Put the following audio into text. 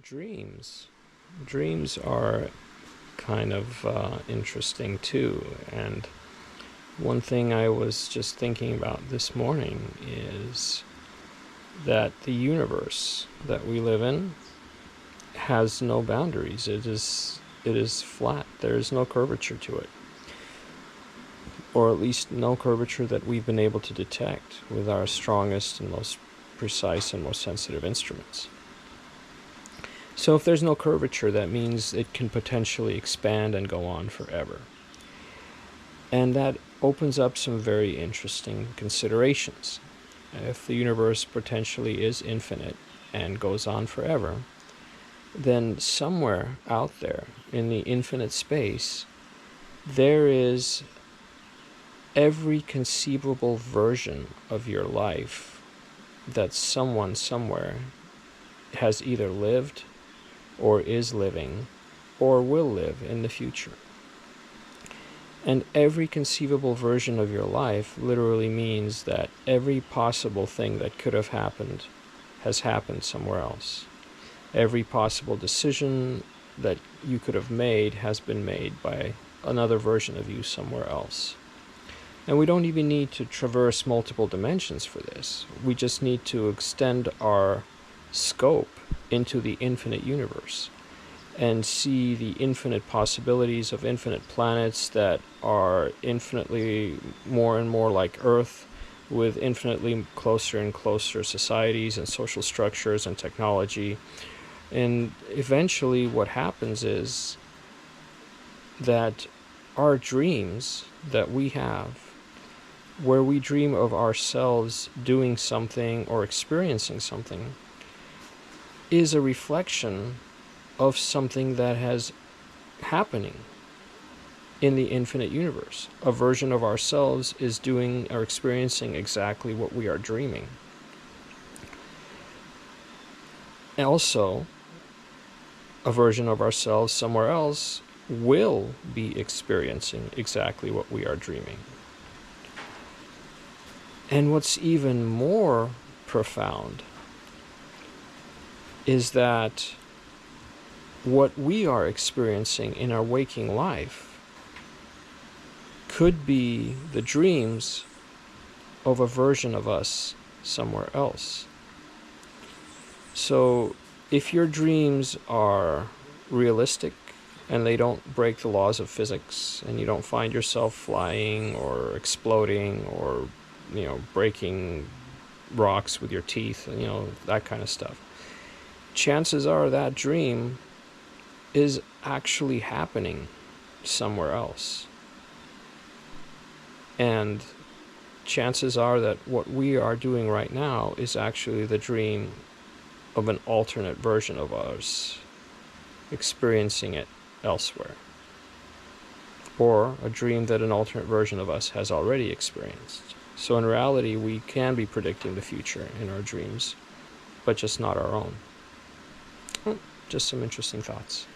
Dreams. Dreams are kind of interesting too. And one thing I was just thinking about this morning is that the universe that we live in has no boundaries. It is flat. There is no curvature to it, or at least no curvature that we've been able to detect with our strongest and most precise and most sensitive instruments. So if there's no curvature, that means it can potentially expand and go on forever. And that opens up some very interesting considerations. If the universe potentially is infinite and goes on forever, then somewhere out there in the infinite space, there is every conceivable version of your life that someone somewhere has either lived or is living or will live in the future. And every conceivable version of your life literally means that every possible thing that could have happened has happened somewhere else. Every possible decision that you could have made has been made by another version of you somewhere else. And we don't even need to traverse multiple dimensions for this. We just need to extend our scope into the infinite universe and see the infinite possibilities of infinite planets that are infinitely more and more like Earth, with infinitely closer and closer societies and social structures and technology. And eventually what happens is that our dreams that we have, where we dream of ourselves doing something or experiencing something, is a reflection of something that has happening in the infinite universe. A version of ourselves is doing or experiencing exactly what we are dreaming. Also, a version of ourselves somewhere else will be experiencing exactly what we are dreaming. And what's even more profound is that what we are experiencing in our waking life could be the dreams of a version of us somewhere else. So if your dreams are realistic and they don't break the laws of physics, and you don't find yourself flying or exploding or breaking rocks with your teeth, that kind of stuff, chances are that dream is actually happening somewhere else. And chances are that what we are doing right now is actually the dream of an alternate version of ours experiencing it elsewhere, or a dream that an alternate version of us has already experienced. So in reality, we can be predicting the future in our dreams, but just not our own. Just some interesting thoughts.